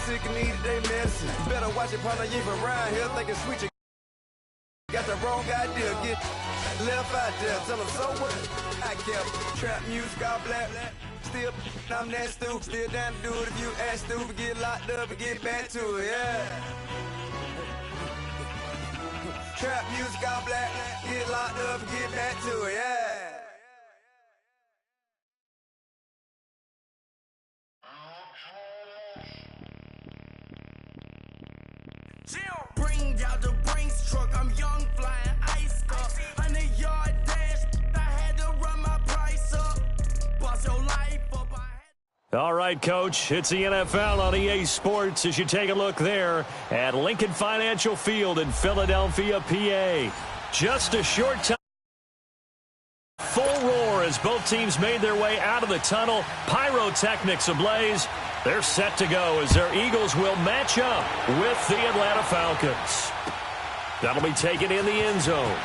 sick and needed they medicine. Better watch it, partner, you from around here thinking sweet. You got the wrong idea, get left out there. Tell them so what I kept. Trap music, all black. Still, I'm that stupid. Still down to do it if you ask stupid. Get locked up and get back to it, yeah. Trap music, all black. Get locked up and get back to it, yeah. Bring out the Brinks truck, I'm young, flying ice up. 100-yard dash, I had to run my price up. Boss your life up, All right, Coach, it's the NFL on EA Sports as you take a look there at Lincoln Financial Field in Philadelphia, PA. Just a short time. Full roar as both teams made their way out of the tunnel. Pyrotechnics ablaze. They're set to go as their Eagles will match up with the Atlanta Falcons. That'll be taken in the end zone.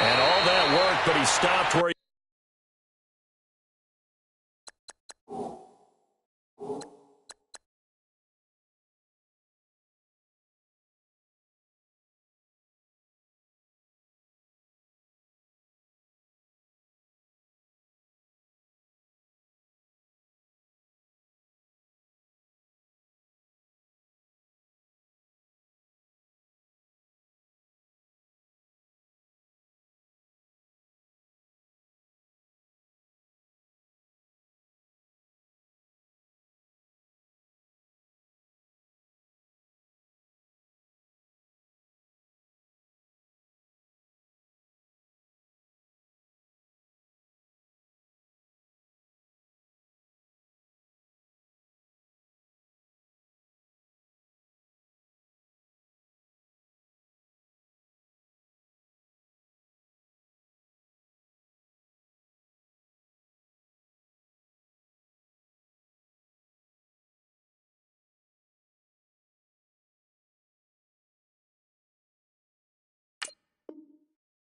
And all that work, but he stopped where he...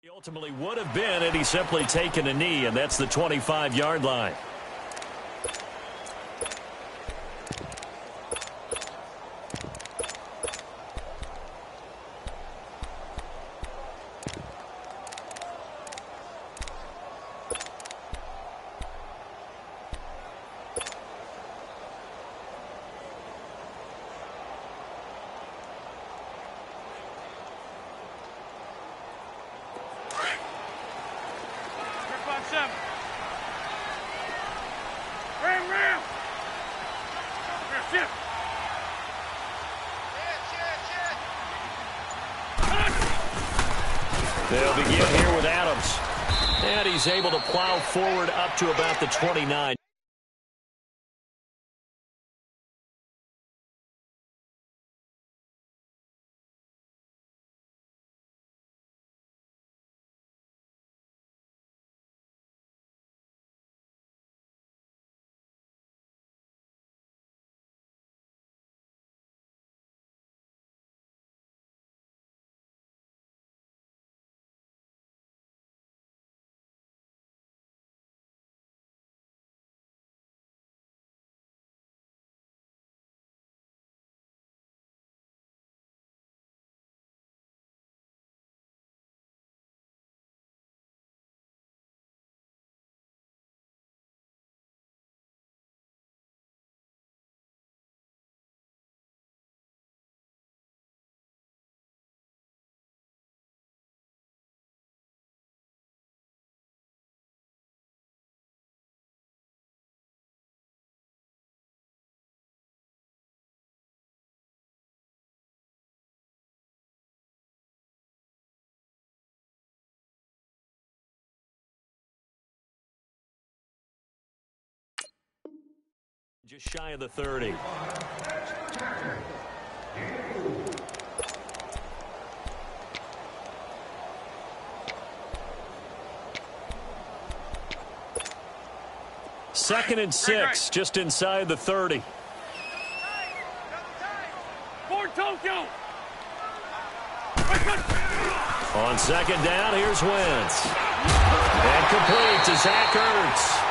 He ultimately would have been had he simply taken a knee, and that's the 25-yard line. They'll begin here with Adams. And he's able to plow forward up to about the 29. Just shy of the 30. Second and 6, just inside the 30. On second down, here's Wentz. And complete to Zach Ertz.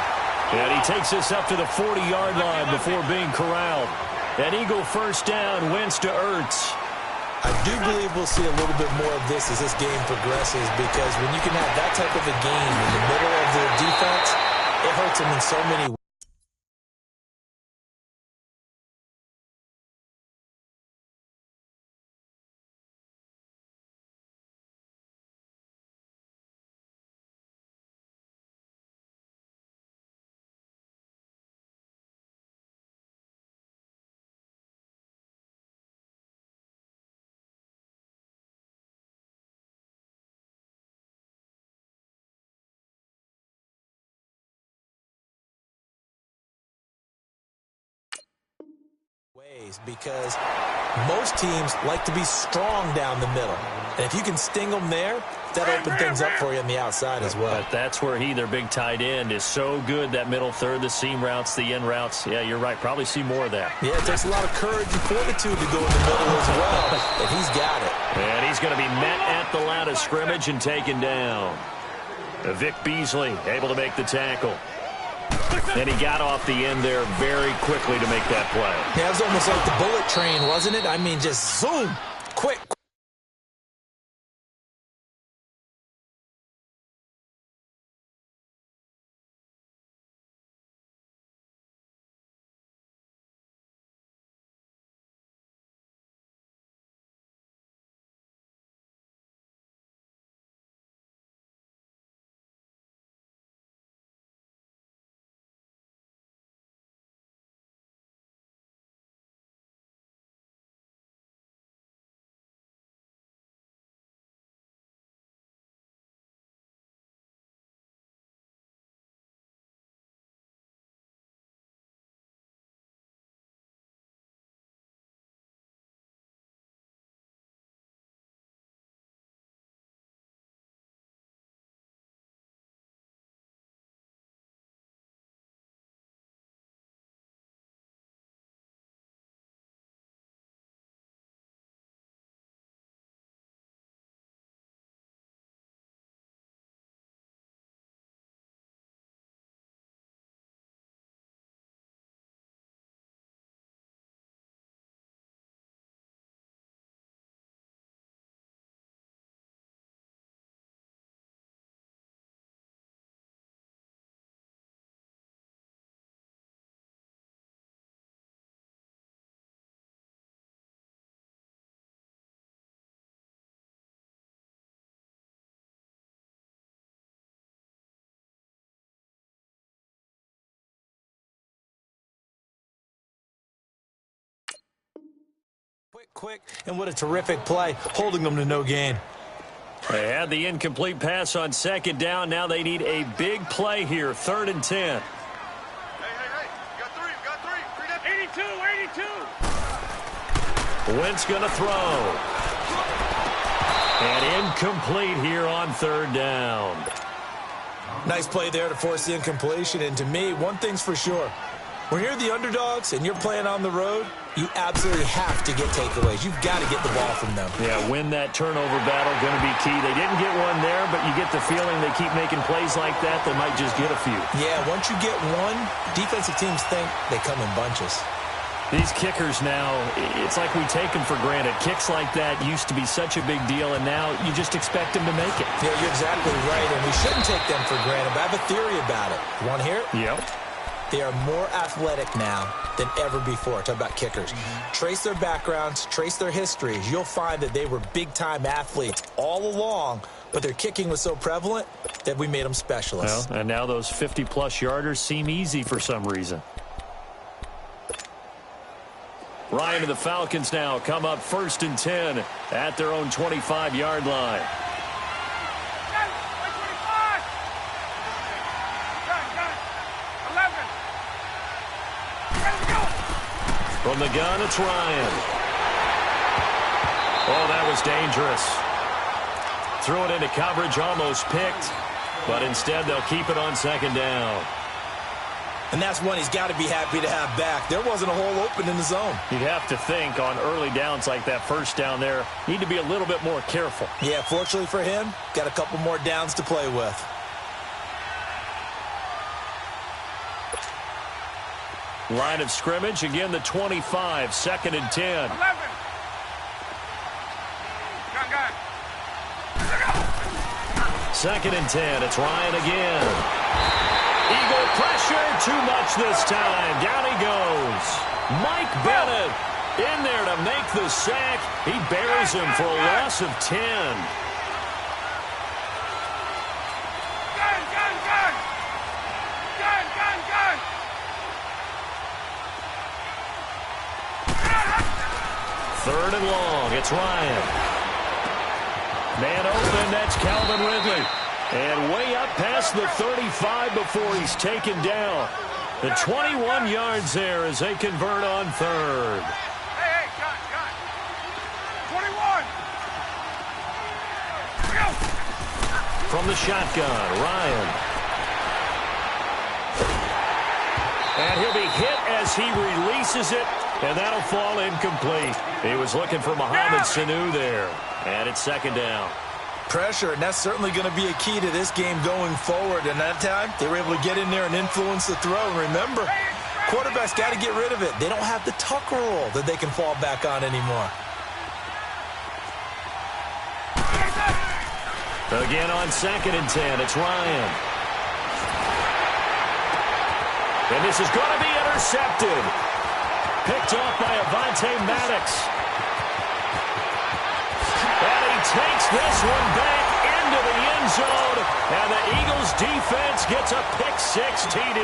And he takes this up to the 40-yard line before being corralled. An Eagle first down, Wentz to Ertz. I do believe we'll see a little bit more of this as this game progresses, because when you can have that type of a game in the middle of their defense, it hurts them in so many ways. Because most teams like to be strong down the middle. And if you can sting them there, that opens things up for you on the outside as well. But that's where their big tight end, is so good, that middle third, the seam routes, the in routes. Yeah, you're right. Probably see more of that. Yeah, it takes a lot of courage and fortitude to go in the middle as well. But he's got it. And he's going to be met at the line of scrimmage and taken down. Vic Beasley able to make the tackle. And he got off the end there very quickly to make that play. Yeah, it was almost like the bullet train, wasn't it? I mean, just zoom, quick. Quick, and what a terrific play, holding them to no gain. They had the incomplete pass on second down. Now they need a big play here, 3rd and 10. Hey, we got three. 82. Wentz going to throw. And incomplete here on 3rd down. Nice play there to force the incompletion, and to me, one thing's for sure. When you're the underdogs and you're playing on the road, you absolutely have to get takeaways. You've got to get the ball from them. Yeah, win that turnover battle, going to be key. They didn't get one there, but you get the feeling they keep making plays like that, they might just get a few. Yeah, once you get one, defensive teams think they come in bunches. These kickers now, it's like we take them for granted. Kicks like that used to be such a big deal, and now you just expect them to make it. Yeah, you're exactly right, and we shouldn't take them for granted, but I have a theory about it. You want to hear it? Yep. They are more athletic now than ever before. Talk about kickers. Trace their backgrounds, trace their histories. You'll find that they were big-time athletes all along, but their kicking was so prevalent that we made them specialists. Well, and now those 50-plus yarders seem easy for some reason. Ryan and the Falcons now come up 1st and 10 at their own 25-yard line. From the gun, it's Ryan. Oh, that was dangerous. Threw it into coverage, almost picked, but instead they'll keep it on 2nd down. And that's one he's got to be happy to have back. There wasn't a hole open in the zone. You'd have to think on early downs like that, 1st down there, need to be a little bit more careful. Yeah, fortunately for him, got a couple more downs to play with. Line of scrimmage, again the 25, 2nd and 10. 11. Gun. 2nd and 10, it's Ryan again. Eagle pressure, too much this time. Down he goes. Mike Bennett in there to make the sack. He buries him for a loss of 10. Gun. 3rd and long, it's Ryan. Man open, that's Calvin Ridley. And way up past the 35 before he's taken down. The 21 yards there as they convert on 3rd. Hey, gun. 21. From the shotgun, Ryan. And he'll be hit as he releases it, and that'll fall incomplete. He was looking for Mohamed Sanu there, and it's 2nd down. Pressure, and that's certainly going to be a key to this game going forward. And that time, they were able to get in there and influence the throw. And remember, quarterbacks got to get rid of it. They don't have the tuck rule that they can fall back on anymore. Again on 2nd and 10, it's Ryan. And this is going to be intercepted. Picked off by Avonte Maddox. And he takes this one back into the end zone. And the Eagles defense gets a pick-6 TD.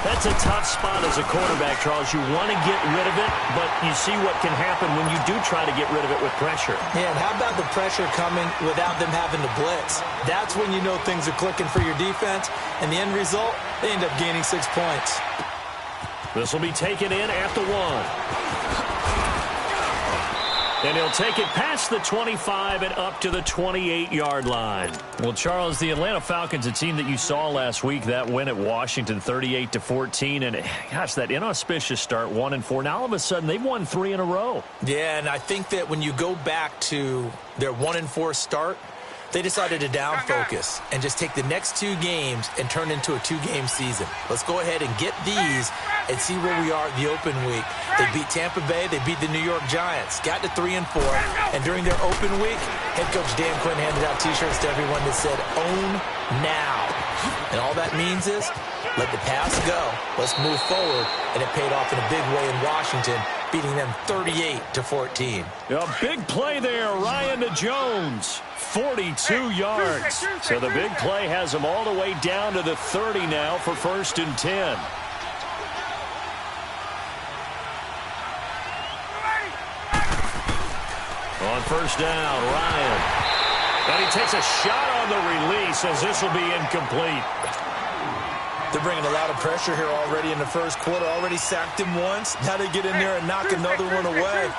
That's a tough spot as a quarterback, Charles. You want to get rid of it, but you see what can happen when you do try to get rid of it with pressure. Yeah, and how about the pressure coming without them having to blitz? That's when you know things are clicking for your defense. And the end result, they end up gaining 6 points. This will be taken in at the 1. And he'll take it past the 25 and up to the 28-yard line. Well, Charles, the Atlanta Falcons, a team that you saw last week, that win at Washington 38-14. And, gosh, that inauspicious start, 1-4. Now, all of a sudden, they've won 3 in a row. Yeah, and I think that when you go back to their 1-4 start, they decided to down focus and just take the next 2 games and turn into a 2-game season. Let's go ahead and get these and see where we are the open week. They beat Tampa Bay. They beat the New York Giants. Got to 3-4. And during their open week, head coach Dan Quinn handed out T-shirts to everyone that said, "Own now." And all that means is, let the past go. Let's move forward. And it paid off in a big way in Washington, beating them 38-14. A big play there, Ryan to Jones. 42 yards. So the big play has them all the way down to the 30 now for 1st and 10. On 1st down, Ryan. And he takes a shot on the release as this will be incomplete. They're bringing a lot of pressure here already in the first quarter. Already sacked him once. Now they get in there and knock another one away.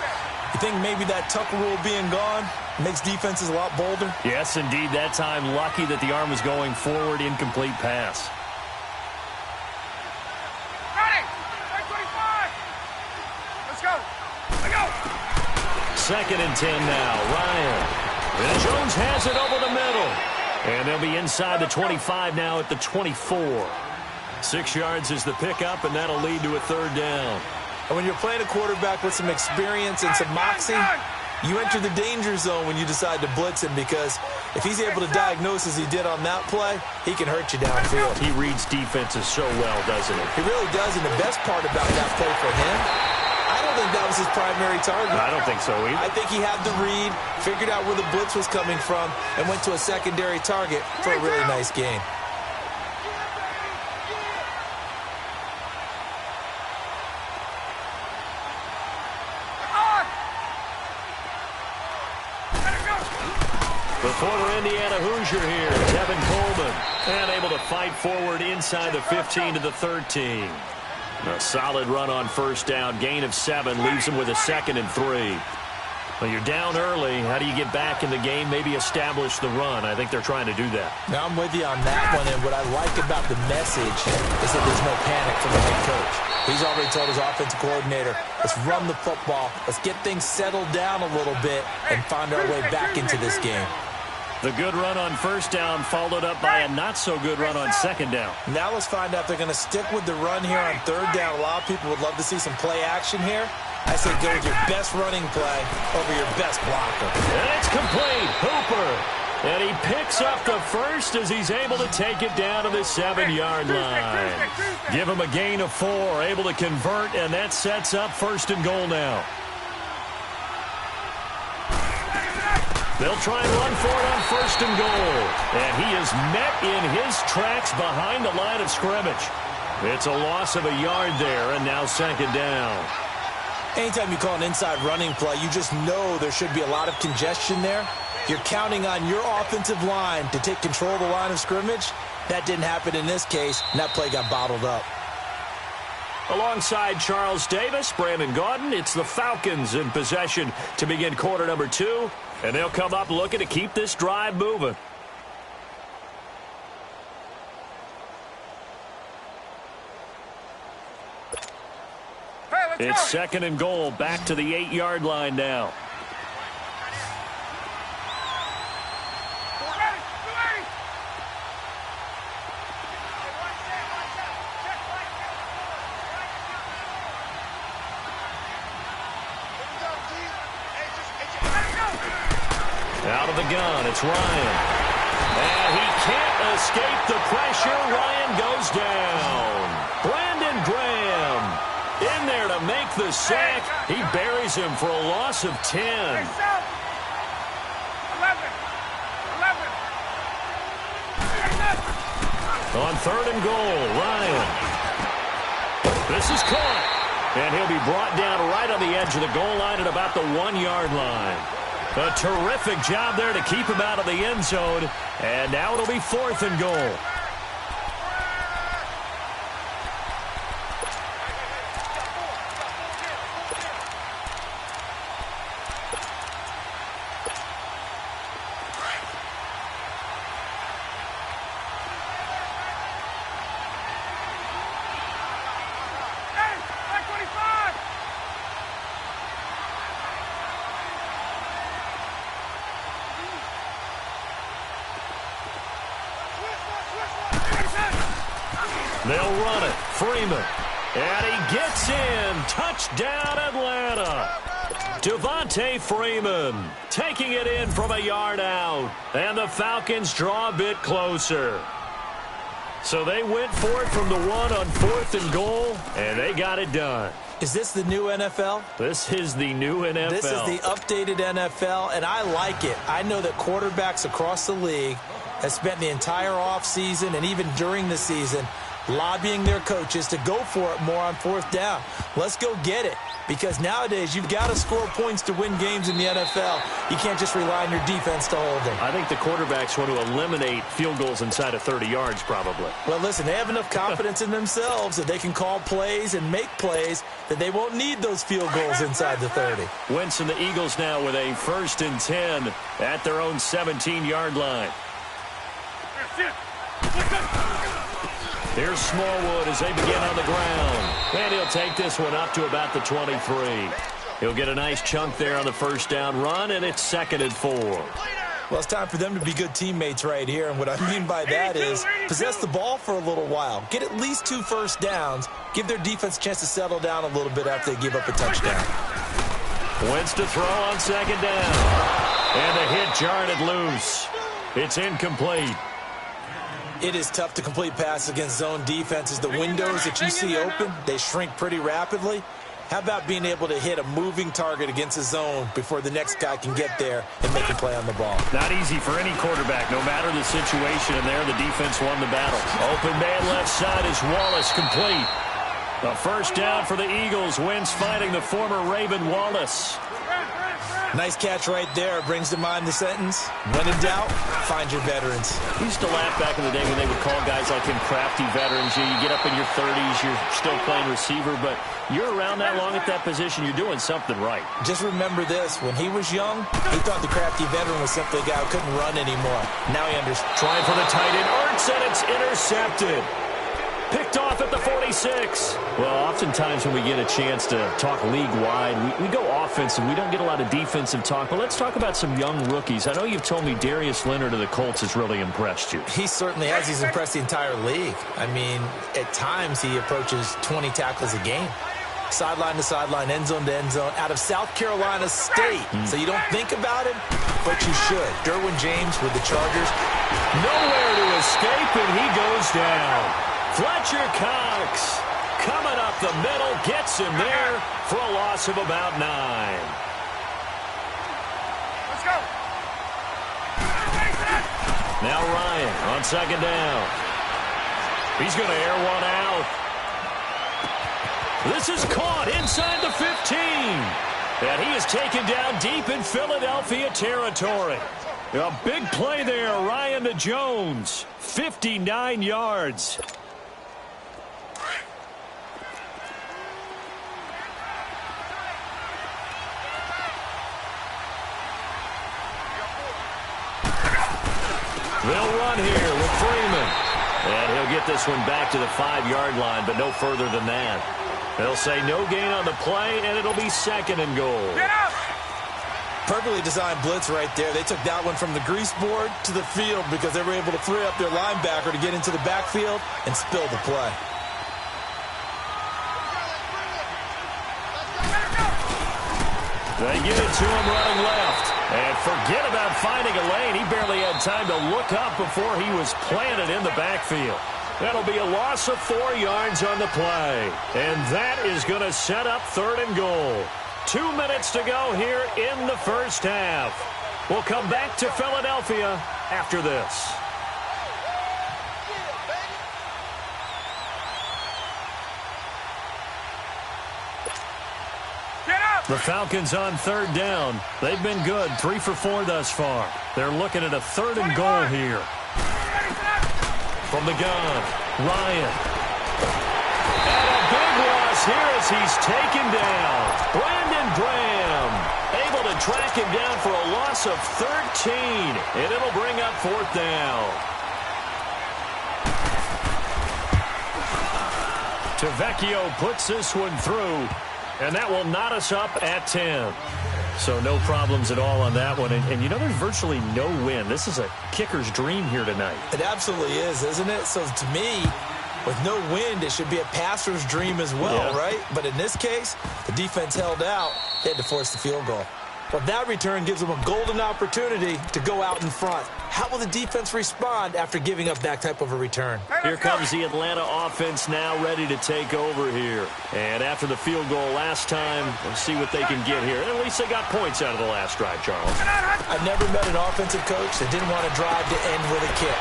You think maybe that tuck rule being gone makes defenses a lot bolder? Yes, indeed. That time, lucky that the arm was going forward. Incomplete pass. Ready? 25. Let's go. 2nd and 10 now. Ryan. And Jones has it over the middle. And they'll be inside the 25 now at the 24. 6 yards is the pickup, and that'll lead to a 3rd down. And when you're playing a quarterback with some experience and some moxie, you enter the danger zone when you decide to blitz him, because if he's able to diagnose as he did on that play, he can hurt you downfield. He reads defenses so well, doesn't he? He really does, and the best part about that play for him, I don't think that was his primary target. I don't think so either. I think he had the read, figured out where the blitz was coming from, and went to a secondary target for a really nice gain. The former Indiana Hoosier here, Kevin Coleman, and able to fight forward inside the 15 to the 13. A solid run on 1st down, gain of 7, leaves him with a 2nd and 3. Well, you're down early. How do you get back in the game, maybe establish the run? I think they're trying to do that. Now, I'm with you on that one, and what I like about the message is that there's no panic from the head coach. He's already told his offensive coordinator, let's run the football, let's get things settled down a little bit and find our way back into this game. The good run on first down followed up by a not-so-good run on second down. Now let's find out if they're going to stick with the run here on third down. A lot of people would love to see some play action here. I say go with your best running play over your best blocker. And it's complete. Hooper. And he picks up the first as he's able to take it down to the 7-yard line. Give him a gain of 4, able to convert, and that sets up first and goal now. They'll try and run for it on first and goal. And he is met in his tracks behind the line of scrimmage. It's a loss of a yard there, and now second down. Anytime you call an inside running play, you just know there should be a lot of congestion there. You're counting on your offensive line to take control of the line of scrimmage. That didn't happen in this case, and that play got bottled up. Alongside Charles Davis, Brandon Gaudin, it's the Falcons in possession to begin quarter number 2. And they'll come up looking to keep this drive moving. Hey, It's second and goal, back to the 8-yard line now. Out of the gun, it's Ryan. And he can't escape the pressure. Ryan goes down. Brandon Graham in there to make the sack. He buries him for a loss of 10. 11. On third and goal, Ryan. This is caught. And he'll be brought down right on the edge of the goal line at about the 1-yard line. A terrific job there to keep him out of the end zone. And now it'll be fourth and goal. They'll run it. Freeman. And he gets in. Touchdown, Atlanta. Devontae Freeman taking it in from a yard out. And the Falcons draw a bit closer. So they went for it from the 1 on fourth and goal, and they got it done. Is this the new NFL? This is the new NFL. This is the updated NFL, and I like it. I know that quarterbacks across the league have spent the entire offseason and even during the season lobbying their coaches to go for it more on fourth down. Let's go get it. Because nowadays, you've got to score points to win games in the NFL. You can't just rely on your defense to hold them. I think the quarterbacks want to eliminate field goals inside of 30 yards, probably. Well, listen, they have enough confidence in themselves that they can call plays and make plays that they won't need those field goals inside the 30. Wentz and the Eagles now with a 1st and 10 at their own 17-yard line. Here's Smallwood as they begin on the ground. And he'll take this one up to about the 23. He'll get a nice chunk there on the first down run, and it's 2nd and 4. Well, it's time for them to be good teammates right here. And what I mean by that is possess the ball for a little while. Get at least 2 first downs. Give their defense a chance to settle down a little bit after they give up a touchdown. Wentz to throw on 2nd down. And the hit jarred it loose. It's incomplete. It is tough to complete passes against zone defenses. The windows that you see open, they shrink pretty rapidly. How about being able to hit a moving target against a zone before the next guy can get there and make a play on the ball? Not easy for any quarterback, no matter the situation. And there, the defense won the battle. Open man left side is Wallace, complete. A first down for the Eagles. Wentz finding the former Raven Wallace. Nice catch right there. Brings to mind the sentence, when in doubt, find your veterans. We used to laugh back in the day when they would call guys like him crafty veterans. You get up in your 30s, you're still playing receiver, but you're around that long at that position, you're doing something right. Just remember this. When he was young, he thought the crafty veteran was simply a guy who couldn't run anymore. Now he understands. Trying for the tight end, Ertz, and it's intercepted. Picked off at the 46. Well, oftentimes when we get a chance to talk league-wide, we go offensive. We don't get a lot of defensive talk. But let's talk about some young rookies. I know you've told me Darius Leonard of the Colts has really impressed you. He certainly has. He's impressed the entire league. I mean, at times he approaches 20 tackles a game. Sideline to sideline, end zone to end zone, out of South Carolina State. So you don't think about it, but you should. Derwin James with the Chargers. Nowhere to escape, and he goes down. Fletcher Cox coming up the middle, gets him there for a loss of about 9. Let's go. Now Ryan on second down. He's going to air one out. This is caught inside the 15. And he is taken down deep in Philadelphia territory. A big play there, Ryan to Jones. 59 yards. They'll run here with Freeman. And he'll get this one back to the 5-yard line, but no further than that. They'll say no gain on the play, and it'll be 2nd and goal. Get up! Perfectly designed blitz right there. They took that one from the grease board to the field because they were able to free up their linebacker to get into the backfield and spill the play. They get it to him running left. And forget about finding a lane. He barely had time to look up before he was planted in the backfield. That'll be a loss of 4 yards on the play. And that is going to set up 3rd and goal. 2 minutes to go here in the first half. We'll come back to Philadelphia after this. The Falcons on 3rd down. They've been good, 3 for 4 thus far. They're looking at a 3rd and goal here. From the gun, Ryan. And a big loss here as he's taken down. Brandon Graham able to track him down for a loss of 13. And it'll bring up 4th down. Tavecchio puts this one through. And that will knot us up at 10. So no problems at all on that one. And you know, there's virtually no wind. This is a kicker's dream here tonight. It absolutely is, isn't it? So to me, with no wind, it should be a passer's dream as well, right? But in this case, the defense held out. They had to force the field goal. But that return gives them a golden opportunity to go out in front. How will the defense respond after giving up that type of a return? Here comes the Atlanta offense now ready to take over here. And after the field goal last time, let's see what they can get here. At least they got points out of the last drive, Charles. I've never met an offensive coach that didn't want to drive to end with a kick.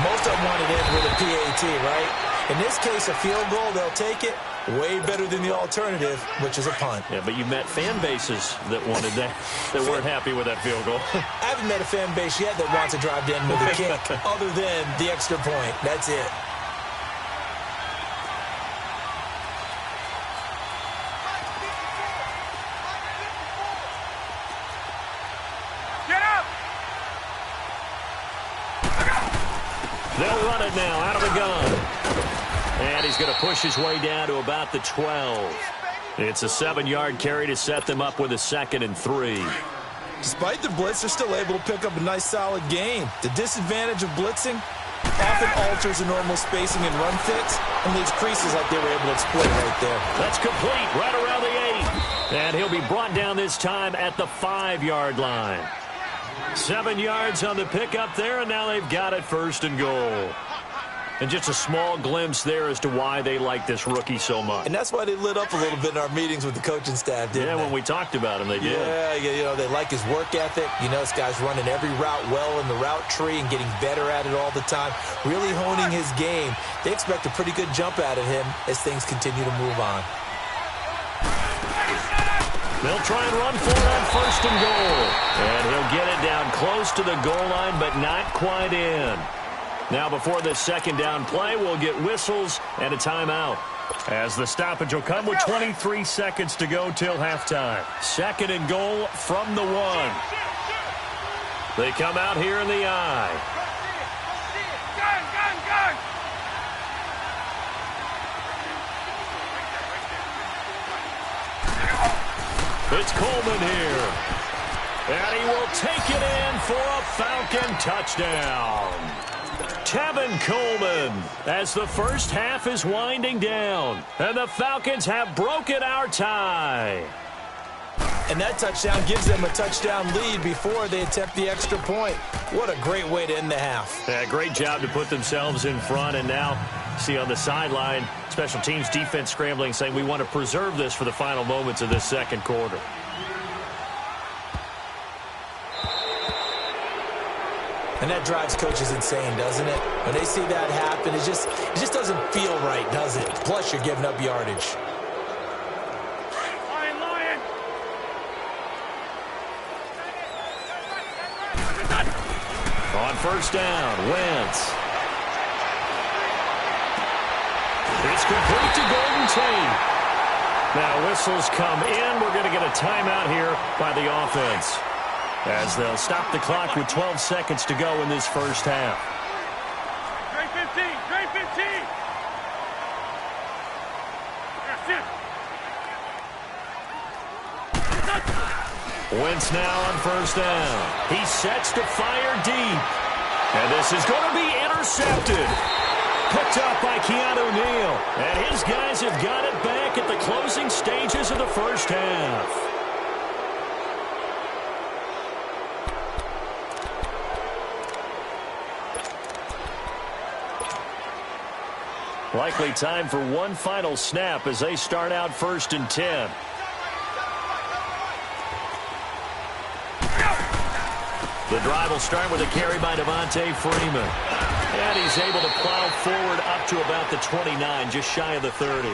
Most of them want to end with a PAT, right? In this case, a field goal, they'll take it. Way better than the alternative, which is a punt. Yeah, but you've met fan bases that wanted that, that weren't happy with that field goal. I haven't met a fan base yet that wants to drive to end with a kick other than the extra point. That's it. Get up! They'll run it now out of the gun. And he's going to push his way down to about the 12. It's a 7-yard carry to set them up with a 2nd and 3. Despite the blitz, they're still able to pick up a nice, solid gain. The disadvantage of blitzing often alters the normal spacing and run fits and leaves creases like they were able to exploit right there. That's complete right around the 8. And he'll be brought down this time at the 5-yard line. 7 yards on the pickup there, and now they've got it 1st and goal. And just a small glimpse there as to why they like this rookie so much. And that's why they lit up a little bit in our meetings with the coaching staff, didn't they? Yeah, when we talked about him, they did. Yeah, you know, they like his work ethic. You know, this guy's running every route well in the route tree and getting better at it all the time, really honing his game. They expect a pretty good jump out of him as things continue to move on. They'll try and run for it on 1st and goal. And he'll get it down close to the goal line, but not quite in. Now, before this 2nd down play, we'll get whistles and a timeout. As the stoppage will come with 23 seconds to go till halftime. 2nd and goal from the 1. They come out here in the I. Gun, gun, gun! It's Coleman here. And he will take it in for a Falcon touchdown. Tevin Coleman as the first half is winding down. And the Falcons have broken our tie. And that touchdown gives them a touchdown lead before they attempt the extra point. What a great way to end the half. Yeah, great job to put themselves in front. And now, see on the sideline, special teams defense scrambling, saying we want to preserve this for the final moments of this second quarter. And that drives coaches insane, doesn't it? When they see that happen, it just doesn't feel right, does it? Plus, you're giving up yardage. On first down, Wentz. It's complete to Golden Tate. Now whistles come in. We're going to get a timeout here by the offense, as they'll stop the clock with 12 seconds to go in this first half. Trey 15, Trey 15. Wentz now on first down. He sets to fire deep. And this is going to be intercepted. Picked up by Keanu Neal. And his guys have got it back at the closing stages of the first half. Likely time for one final snap as they start out 1st and 10. The drive will start with a carry by Devontae Freeman. And he's able to plow forward up to about the 29, just shy of the 30.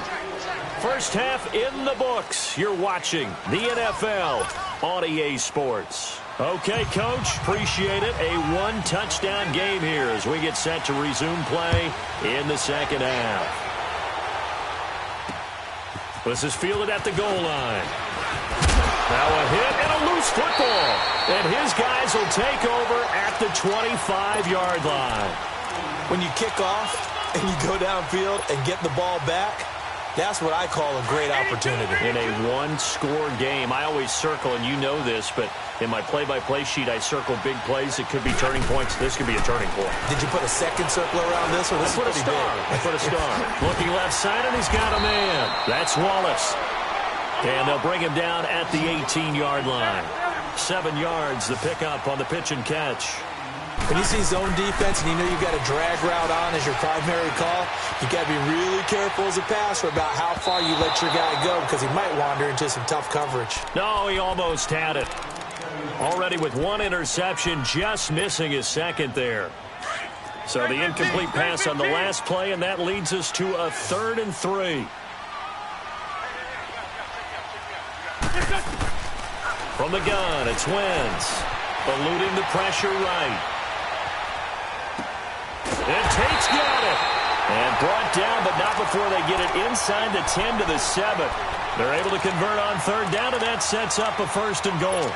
First half in the books. You're watching the NFL on EA Sports. Okay, Coach, appreciate it. A one-touchdown game here as we get set to resume play in the second half. This is fielded at the goal line. Now a hit and a loose football. And his guys will take over at the 25-yard line. When you kick off and you go downfield and get the ball back, that's what I call a great opportunity. In a one-score game, I always circle, and you know this, but in my play-by-play sheet, I circle big plays. It could be turning points. This could be a turning point. Did you put a second circle around this? Or this I put a star. I put a star. Looking left side, and he's got a man. That's Wallace. And they'll bring him down at the 18-yard line. 7 yards, the pickup on the pitch and catch. When you see zone defense and you know you've got a drag route on as your primary call, you got to be really careful as a passer about how far you let your guy go because he might wander into some tough coverage. No, he almost had it. Already with one interception, just missing his second there. So the incomplete pass on the last play, and that leads us to a 3rd and 3. From the gun, it's Wentz. Eluding the pressure right. And Tate's got it. And brought down, but not before they get it inside the 10 to the 7. They're able to convert on 3rd down, and that sets up a 1st and goal.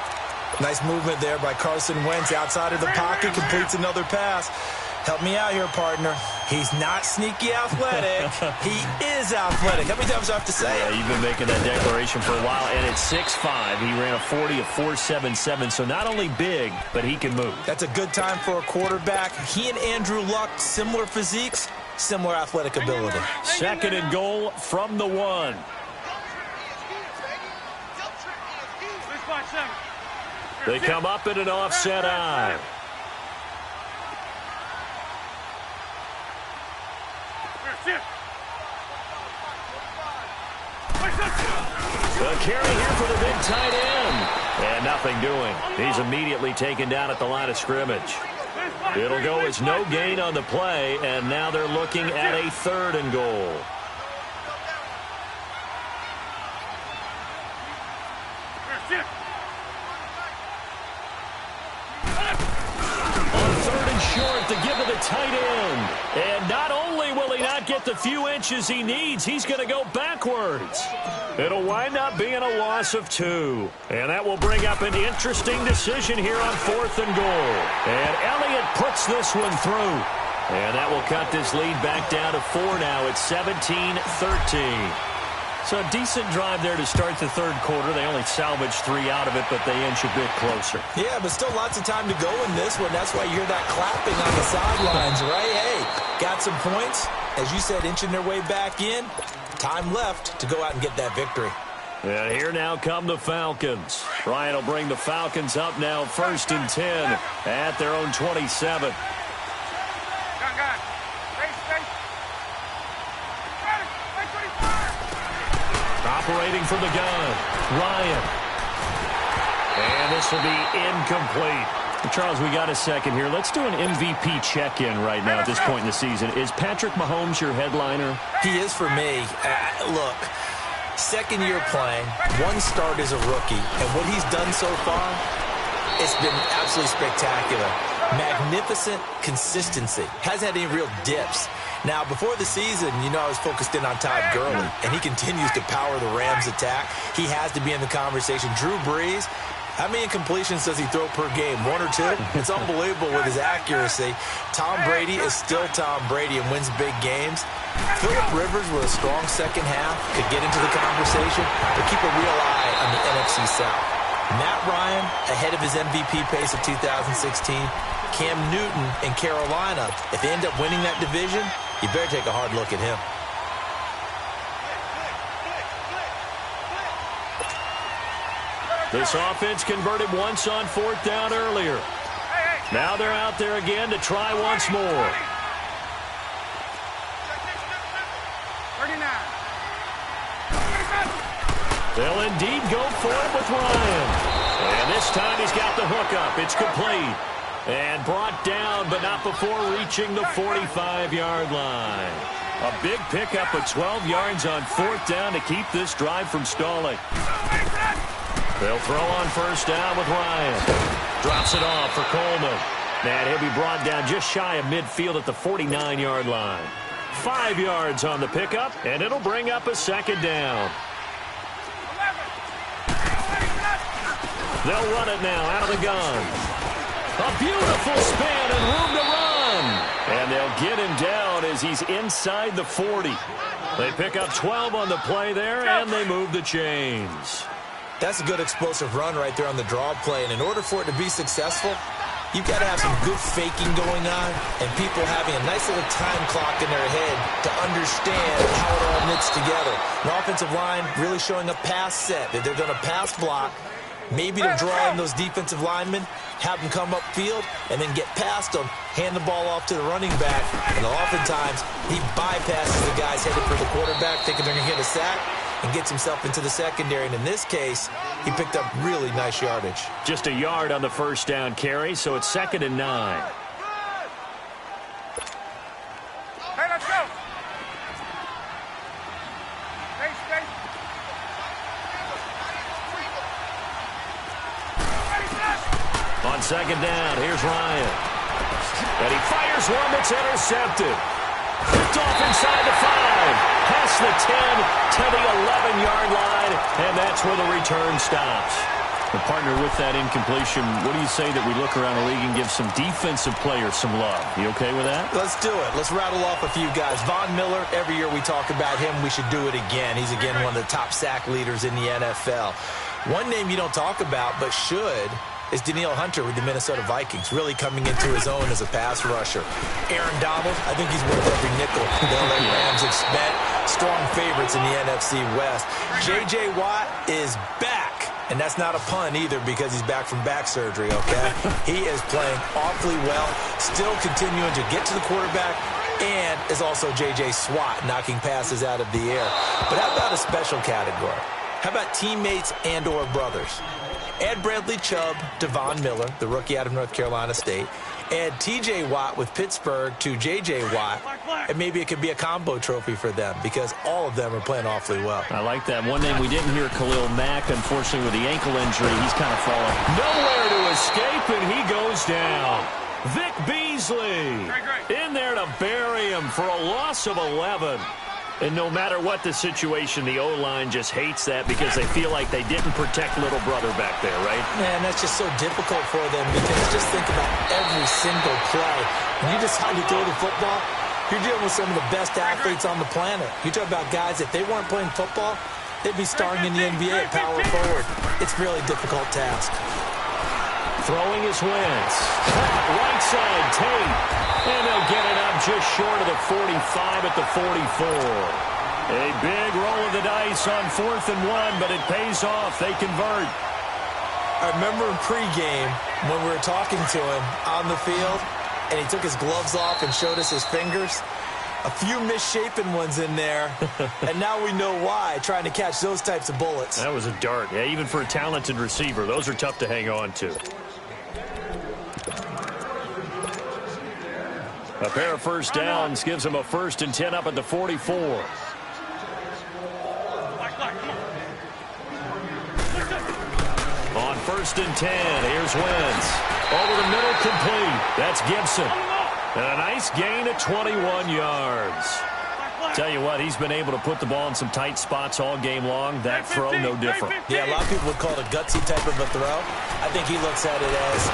Nice movement there by Carson Wentz outside of the pocket, completes another pass. Help me out here, partner. He's not sneaky athletic. He is athletic. How many times do I have to say it? Yeah, you've been making that declaration for a while, and at 6'5", he ran a 40 of 4.77, so not only big, but he can move. That's a good time for a quarterback. He and Andrew Luck, similar physiques, similar athletic ability. 2nd and goal from the 1. They come up in an offset eye. The carry here for the big tight end. And nothing doing. He's immediately taken down at the line of scrimmage. It'll go as no gain on the play, and now they're looking at a 3rd and goal. On 3rd and short, the give to the tight end. And not only will he not get the few inches he needs, he's going to go backwards. It'll wind up being a loss of 2. And that will bring up an interesting decision here on 4th and goal. And Elliott puts this one through. And that will cut this lead back down to 4 now. It's 17-13. So a decent drive there to start the third quarter. They only salvaged 3 out of it, but they inch a bit closer. Yeah, but still lots of time to go in this one. That's why you hear that clapping on the sidelines, right? Hey, got some points. As you said, inching their way back in. Time left to go out and get that victory. And here now come the Falcons. Ryan will bring the Falcons up now 1st and 10 at their own 27. Gun. Face. Operating from the gun, Ryan. And this will be incomplete. Charles, we got a second here. Let's do an MVP check-in right now at this point in the season. Is Patrick Mahomes your headliner? He is for me. Look, second year playing, 1 start as a rookie, and what he's done so far, it's been absolutely spectacular. Magnificent consistency. Hasn't had any real dips. Now, before the season, I was focused in on Todd Gurley, and he continues to power the Rams' attack. He has to be in the conversation. Drew Brees, how many completions does he throw per game? 1 or 2? It's unbelievable with his accuracy. Tom Brady is still Tom Brady and wins big games. Phillip Rivers with a strong second half could get into the conversation, but keep a real eye on the NFC South. Matt Ryan ahead of his MVP pace of 2016. Cam Newton in Carolina. If they end up winning that division, you better take a hard look at him. This offense converted once on 4th down earlier. Now they're out there again to try once more. 39. They'll indeed go for it with Ryan. And this time he's got the hook up. It's complete. And brought down, but not before reaching the 45-yard line. A big pickup of 12 yards on 4th down to keep this drive from stalling. They'll throw on 1st down with Ryan. Drops it off for Coleman. And he'll be brought down just shy of midfield at the 49-yard line. 5 yards on the pickup, and it'll bring up a 2nd down. They'll run it now out of the gun. A beautiful spin and room to run. And they'll get him down as he's inside the 40. They pick up 12 on the play there, and they move the chains. That's a good explosive run right there on the draw play. And in order for it to be successful, you've got to have some good faking going on and people having a nice little time clock in their head to understand how it all knits together. An offensive line really showing a pass set that they're going to pass block, maybe to draw in those defensive linemen, have them come upfield, and then get past them, hand the ball off to the running back. And oftentimes, he bypasses the guys headed for the quarterback, thinking they're going to get a sack, and gets himself into the secondary. And in this case, he picked up really nice yardage. Just a yard on the 1st down carry, so it's 2nd and 9. Hey, let's go. Stay. On 2nd down, here's Ryan. And he fires one that's intercepted. Picked off inside the 5. Past the 10 to the 11-yard line, and that's where the return stops. The partner with that incompletion, what do you say that we look around the league and give some defensive players some love? You okay with that? Let's do it. Let's rattle off a few guys. Von Miller, every year we talk about him, we should do it again. He's, again, one of the top sack leaders in the NFL. One name you don't talk about but should is Danielle Hunter with the Minnesota Vikings, really coming into his own as a pass rusher. Aaron Donald, I think he's worth every nickel the LA Rams have spent. Strong favorites in the NFC West. J.J. Watt is back. And that's not a pun either because he's back from back surgery, okay? He is playing awfully well, still continuing to get to the quarterback, and is also J.J. Watt knocking passes out of the air. But how about a special category? How about teammates and or brothers? Add Bradley Chubb to Von Miller, the rookie out of North Carolina State. Add T.J. Watt with Pittsburgh to J.J. Watt, and maybe it could be a combo trophy for them because all of them are playing awfully well. I like that. One name we didn't hear, Khalil Mack, unfortunately with the ankle injury, he's kind of fallen. Nowhere to escape, and he goes down. Vic Beasley in there to bury him for a loss of 11. And no matter what the situation, the O-line just hates that because they feel like they didn't protect little brother back there, right? Man, that's just so difficult for them because just think about every single play. When you decide to throw the football, you're dealing with some of the best athletes on the planet. You talk about guys, if they weren't playing football, They'd be starring in the NBA at power forward. It's a really difficult task. Throwing his Wentz. Caught right side, Tate. And they'll get it up just short of the 45 at the 44. A big roll of the dice on 4th and 1, but it pays off. They convert. I remember in pregame when we were talking to him on the field, and he took his gloves off and showed us his fingers. A few misshapen ones in there, and now we know why, trying to catch those types of bullets. That was a dart. Yeah, even for a talented receiver, those are tough to hang on to. A pair of first downs gives him a 1st and 10 up at the 44. On 1st and 10, here's Wentz. Over the middle, complete. That's Gibson. And a nice gain of 21 yards. Tell you what, he's been able to put the ball in some tight spots all game long. That throw, no different. Yeah, a lot of people would call it a gutsy type of a throw. I think he looks at it as...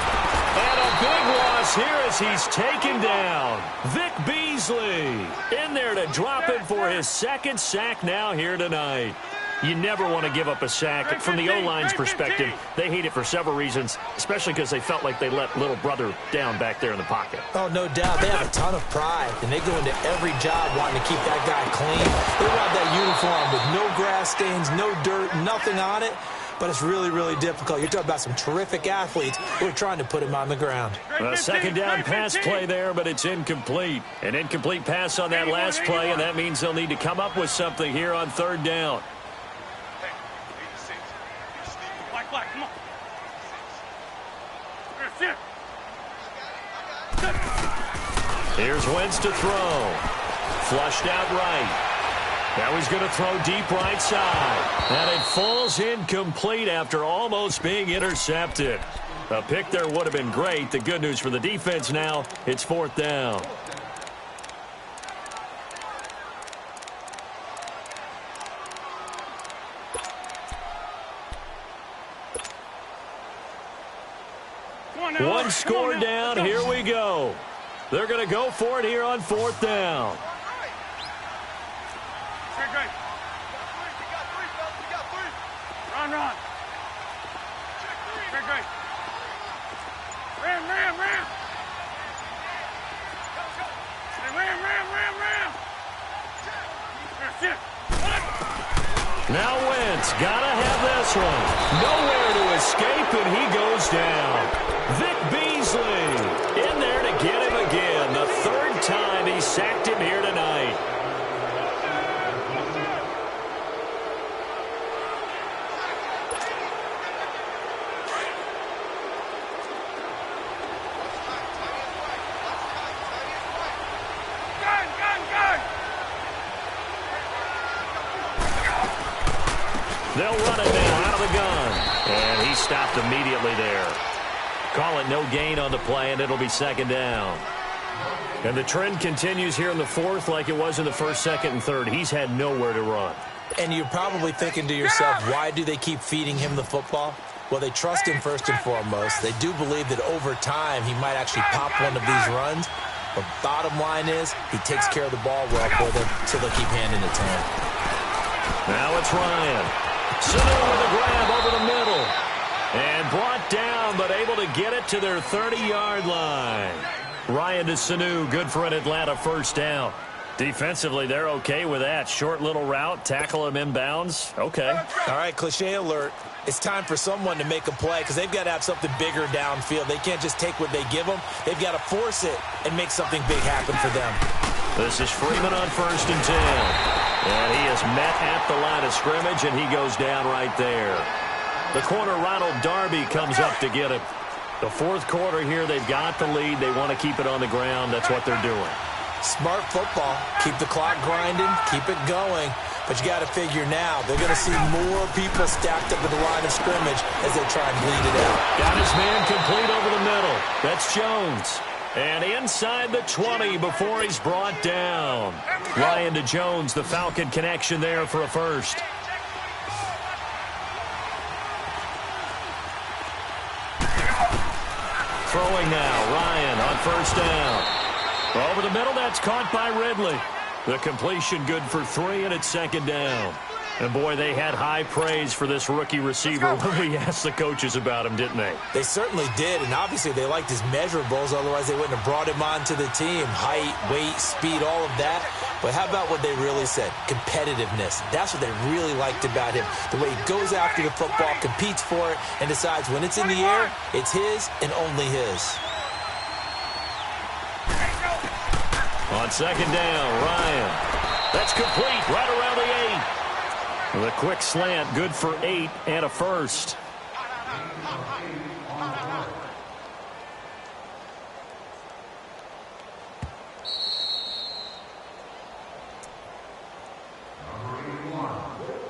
And a big loss here as he's taken down. Vic Beasley in there to drop it for his 2nd sack now here tonight. You never want to give up a sack. From the O-line's perspective, they hate it for several reasons, especially because they felt like they let little brother down back there in the pocket. Oh, no doubt. They have a ton of pride, and they go into every job wanting to keep that guy clean. They want that uniform with no grass stains, no dirt, nothing on it, but it's really, really difficult. You're talking about some terrific athletes who are trying to put him on the ground. A 2nd down pass play there, but it's incomplete. An incomplete pass on that last play, and that means they'll need to come up with something here on 3rd down. Come on. Here's Wentz to throw. Flushed out right. Now he's going to throw deep right side. And it falls incomplete after almost being intercepted. A pick there would have been great. The good news for the defense now, it's 4th down. One score down. Here we go. They're going to go for it here on 4th down. Run. Ram. Now Wentz gotta have this one. Nowhere to escape, and he goes down. Vic Beasley in there to get him again. The 3rd time he sacked him here tonight. They'll run it now out of the gun. And he stopped immediately there. Call it no gain on the play, and it'll be 2nd down. And the trend continues here in the 4th like it was in the 1st, 2nd, and 3rd. He's had nowhere to run. And you're probably thinking to yourself, why do they keep feeding him the football? Well, they trust him first and foremost. They do believe that over time he might actually pop one of these runs. But bottom line is he takes care of the ball well for them, so they'll keep handing it to him. Now it's Ryan. Sanu with a grab over the middle. And brought down, but able to get it to their 30-yard line. Ryan to Sanu, good for an Atlanta 1st down. Defensively, they're okay with that. Short little route, tackle him inbounds. Okay. All right, cliche alert. It's time for someone to make a play because they've got to have something bigger downfield. They can't just take what they give them. They've got to force it and make something big happen for them. This is Freeman on 1st and 10. And he is met at the line of scrimmage, and he goes down right there. The corner, Ronald Darby, comes up to get it. The 4th quarter here, they've got the lead. They want to keep it on the ground. That's what they're doing. Smart football. Keep the clock grinding. Keep it going. But you got to figure now, they're going to see more people stacked up at the line of scrimmage as they try and bleed it out. Got his man complete over the middle. That's Jones. And inside the 20 before he's brought down. Ryan to Jones, the Falcon connection there for a first. Throwing now, Ryan on 1st down. Over the middle, that's caught by Ridley. The completion good for 3, and it's 2nd down. And, boy, they had high praise for this rookie receiver when we asked the coaches about him, didn't they? They certainly did, and obviously they liked his measurables. Otherwise, they wouldn't have brought him onto the team. Height, weight, speed, all of that. But how about what they really said? Competitiveness. That's what they really liked about him. The way he goes after the football, competes for it, and decides when it's in the air, it's his and only his. On second down, Ryan. That's complete right around the 8. The quick slant, good for 8 and a first.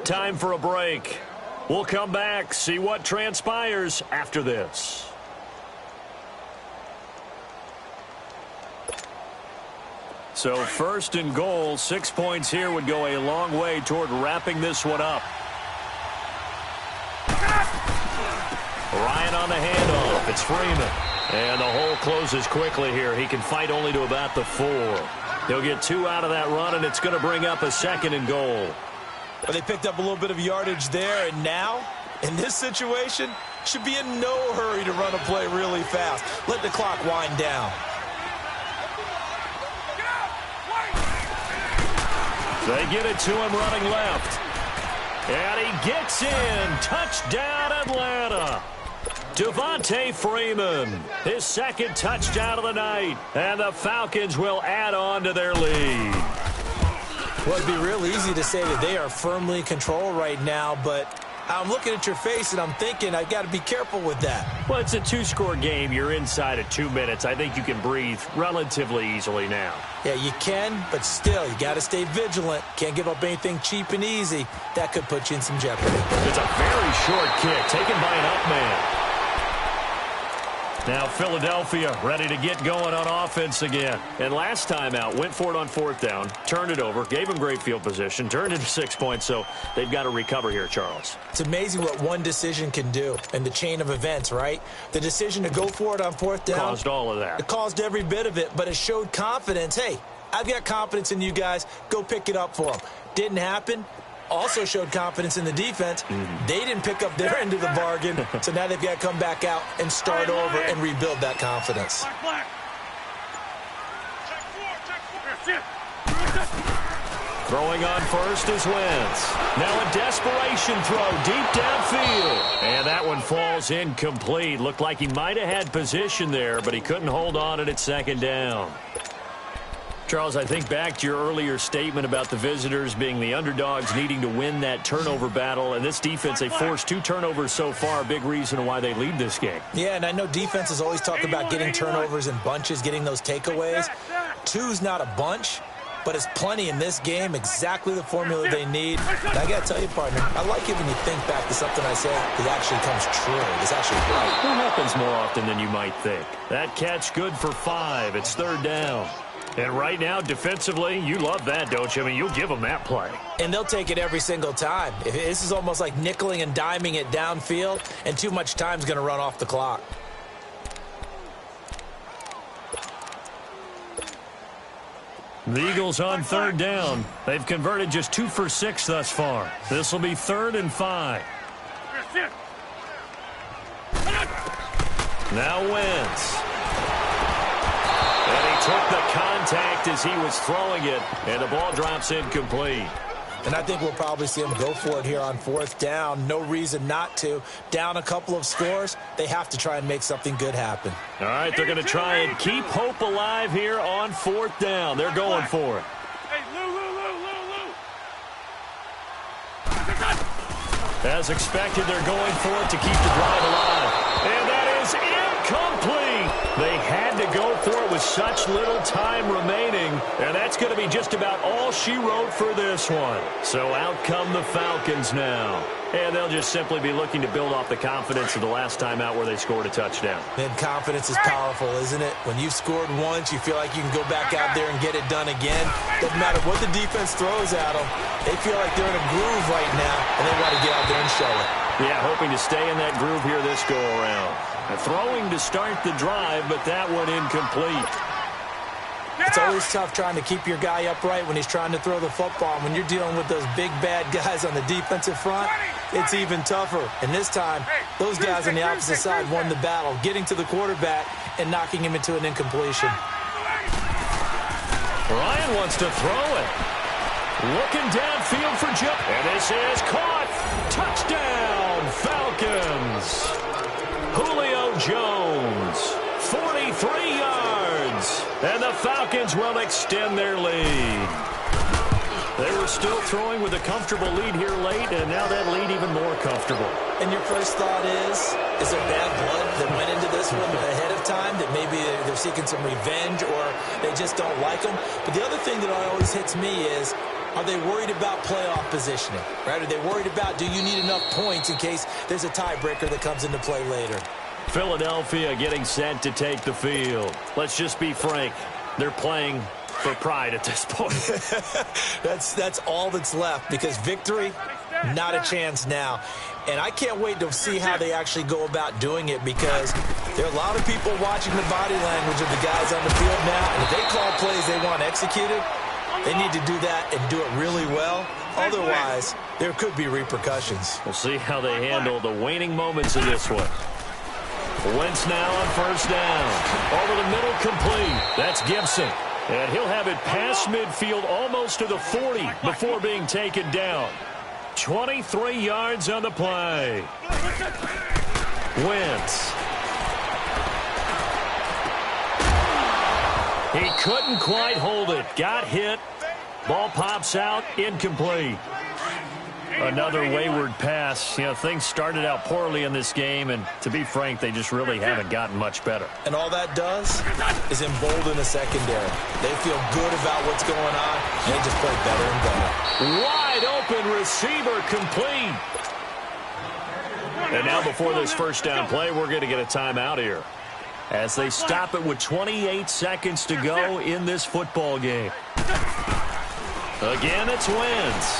Time for a break. We'll come back, see what transpires after this. So first and goal, 6 points here would go a long way toward wrapping this one up. Ryan on the handoff. It's Freeman. And the hole closes quickly here. He can fight only to about the 4. He'll get 2 out of that run, and it's going to bring up a second and goal. Well, they picked up a little bit of yardage there, and now, in this situation, should be in no hurry to run a play really fast. Let the clock wind down. They get it to him running left. And he gets in. Touchdown, Atlanta. Devontae Freeman, his second touchdown of the night. And the Falcons will add on to their lead. Well, it'd be real easy to say that they are firmly in control right now, but I'm looking at your face and I'm thinking I've got to be careful with that. Well, it's a 2-score game. You're inside of 2 minutes. I think you can breathe relatively easily now. Yeah, you can, but still, you got to stay vigilant. Can't give up anything cheap and easy. That could put you in some jeopardy. It's a very short kick taken by an up man. Now Philadelphia ready to get going on offense again. And last time out, went for it on 4th down, turned it over, gave them great field position, turned it to 6 points, so they've got to recover here, Charles. It's amazing what one decision can do in the chain of events, right? The decision to go for it on 4th down caused all of that. It caused every bit of it, but it showed confidence. Hey, I've got confidence in you guys. Go pick it up for them. Didn't happen. Also showed confidence in the defense. They didn't pick up their end of the bargain, so now they've got to come back out and start over and rebuild that confidence. Throwing on first is Wentz. Now a desperation throw deep downfield. And that one falls incomplete. Looked like he might have had position there, but he couldn't hold on at second down. Charles, I think back to your earlier statement about the visitors being the underdogs needing to win that turnover battle. And this defense, they forced 2 turnovers so far, a big reason why they lead this game. Yeah, and I know defenses always talk about getting turnovers in bunches, getting those takeaways. 2's not a bunch, but it's plenty in this game, exactly the formula they need. And I got to tell you, partner, I like it when you think back to something I said that actually comes true. It's actually right. It happens more often than you might think. That catch good for 5. It's 3rd down. And right now, defensively, you love that, don't you? I mean, you'll give them that play. And they'll take it every single time. This is almost like nickeling and diming it downfield, and too much time's going to run off the clock. The Eagles on 3rd down. They've converted just 2 for 6 thus far. This will be 3rd and 5. Now Wentz. And he took the contact as he was throwing it, and the ball drops incomplete. And I think we'll probably see them go for it here on 4th down. No reason not to. Down a couple of scores, they have to try and make something good happen. All right, they're going to try and keep hope alive here on 4th down. They're going for it. As expected, they're going for it to keep the drive alive. And that is incomplete. They had to go for it with such little time remaining, and that's going to be just about all she wrote for this one. So out come the Falcons now. And they'll just simply be looking to build off the confidence of the last time out where they scored a touchdown. And confidence is powerful, isn't it? When you've scored once, you feel like you can go back out there and get it done again. Doesn't matter what the defense throws at them. They feel like they're in a groove right now, and they want to get out there and show it. Yeah, hoping to stay in that groove here this go-around. Throwing to start the drive, but that one incomplete. It's always tough trying to keep your guy upright when he's trying to throw the football. When you're dealing with those big, bad guys on the defensive front, it's even tougher. And this time, those guys on the opposite side won the battle, getting to the quarterback and knocking him into an incompletion. Ryan wants to throw it. Looking downfield for Joe. And this is caught. Touchdown, Falcons. Julio Jones, 43 yards. And the Falcons will extend their lead. They were still throwing with a comfortable lead here late, and now that lead even more comfortable. And your first thought is there bad blood that went into this one ahead of time, that maybe they're seeking some revenge or they just don't like them? But the other thing that always hits me is, are they worried about playoff positioning? Right? Are they worried about, do you need enough points in case there's a tiebreaker that comes into play later? Philadelphia getting set to take the field. Let's just be frank. They're playing for pride at this point. That's all that's left, because victory, not a chance now. And I can't wait to see how they actually go about doing it, because there are a lot of people watching the body language of the guys on the field now. And if they call plays they want executed, they need to do that and do it really well. Otherwise, there could be repercussions. We'll see how they handle the waning moments of this one. Wentz now on first down. Over the middle, complete. That's Gibson. And he'll have it past midfield almost to the 40 before being taken down. 23 yards on the play. Wentz. He couldn't quite hold it. Got hit. Ball pops out. Incomplete. Another wayward pass. You know, things started out poorly in this game, and to be frank, they just really haven't gotten much better. And all that does is embolden the secondary. They feel good about what's going on, and they just play better and better. Wide open receiver, complete. And now before this first down play, we're going to get a timeout here, as they stop it with 28 seconds to go in this football game. Again, it's Wentz.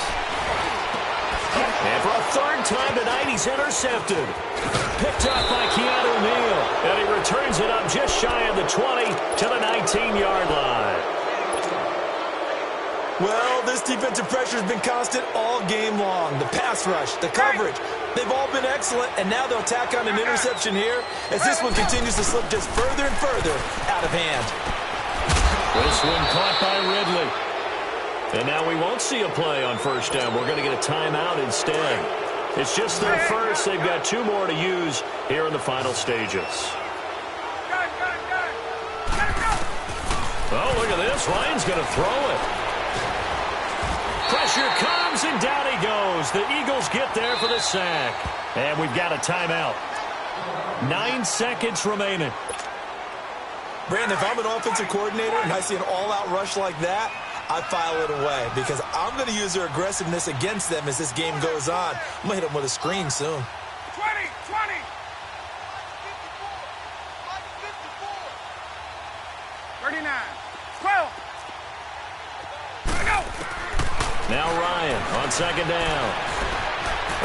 And for a third time tonight, he's intercepted. Picked up by Keanu Neal. And he returns it up just shy of the 20 to the 19-yard line. Well, this defensive pressure has been constant all game long. The pass rush, the coverage, they've all been excellent. And now they'll tack on an interception here as this one continues to slip just further and further out of hand. This one caught by Ridley. And now we won't see a play on first down. We're going to get a timeout instead. It's just their first. They've got two more to use here in the final stages. Oh, look at this. Ryan's going to throw it. Pressure comes, and down he goes. The Eagles get there for the sack. And we've got a timeout. 9 seconds remaining. Brandon, if I'm an offensive coordinator and I see an all-out rush like that, I file it away, because I'm going to use their aggressiveness against them as this game goes on. I'm going to hit them with a screen soon. 20. 39. 12. Go. Now Ryan on second down.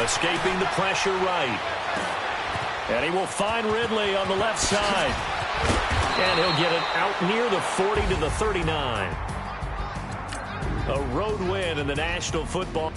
Escaping the pressure right. And he will find Ridley on the left side. And he'll get it out near the 40 to the 39. A road win in the National Football